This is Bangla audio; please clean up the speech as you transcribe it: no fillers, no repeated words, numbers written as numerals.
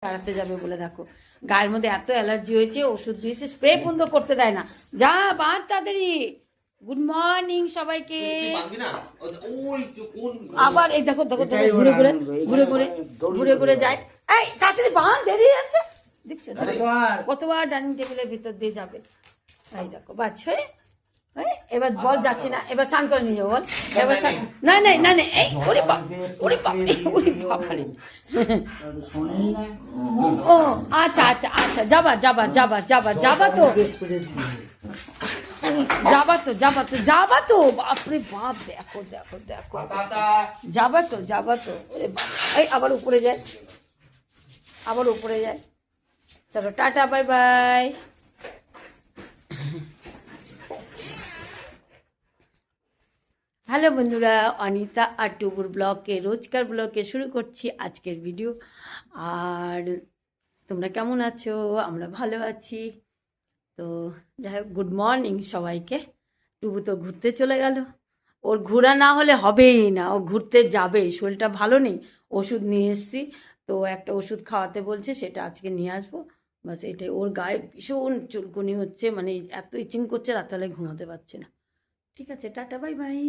বেড়াতে যাবে বলে দেখো গায়ের মধ্যে এত অ্যালার্জি হয়েছে, ওষুধ দিয়েছে, স্প্রে বন্ধ করতে দেয় না। যা বাদ তাড়াতাড়ি। গুড মর্নিং সবাইকে। আবার এই দেখো দেখো দেখো ঘুরে ঘুরে ঘুরে ঘুরে ঘুরে ঘুরে যায়। এই তাড়াতাড়ি বাঁধ, দেরি যাচ্ছে। দেখছো কতবার ডাইনিং টেবিলের ভিতর দিয়ে যাবে। এই দেখো বাচ্চ হয়ে এবার বল যাচ্ছি না, এবার স্নান করে নিয়ে যাবো বল। এবার না না না না, এই ওরে বাপ ওরে বাপ ওরে বাবারে। ও আচ্ছা আচ্ছা আচ্ছা, যাবা যাবা যাবা যাবা যাবা তো যাবা তো যাবা তো যাবা তো, বাপরে বাপ, দেখো দেখো দেখো, যাবা তো যাবা তো। ওরে বাপ, এই আবার উপরে যায়, আবার উপরে যায়। চলো টাটা, বাই বাই। হ্যালো বন্ধুরা, অনিতা আর টুবুর ব্লগে, রোজকার ব্লগে শুরু করছি আজকের ভিডিও। আর তোমরা কেমন আছো? আমরা ভালো আছি। তো যাই হোক, গুড মর্নিং সবাইকে। টুবু তো ঘুরতে চলে গেল, ওর ঘোরা না হলে হবেই না, ও ঘুরতে যাবে। শরীরটা ভালো নেই, ওষুধ নিয়ে এসেছি, তো একটা ওষুধ খাওয়াতে বলছে, সেটা আজকে নিয়ে আসবো। বাস এটাই। ওর গায়ে ভীষণ চুলকুনি হচ্ছে, মানে এত ইচিং করছে, রাত্রালে ঘুমাতে পারছে না। ঠিক আছে, টাটা বাই বাই।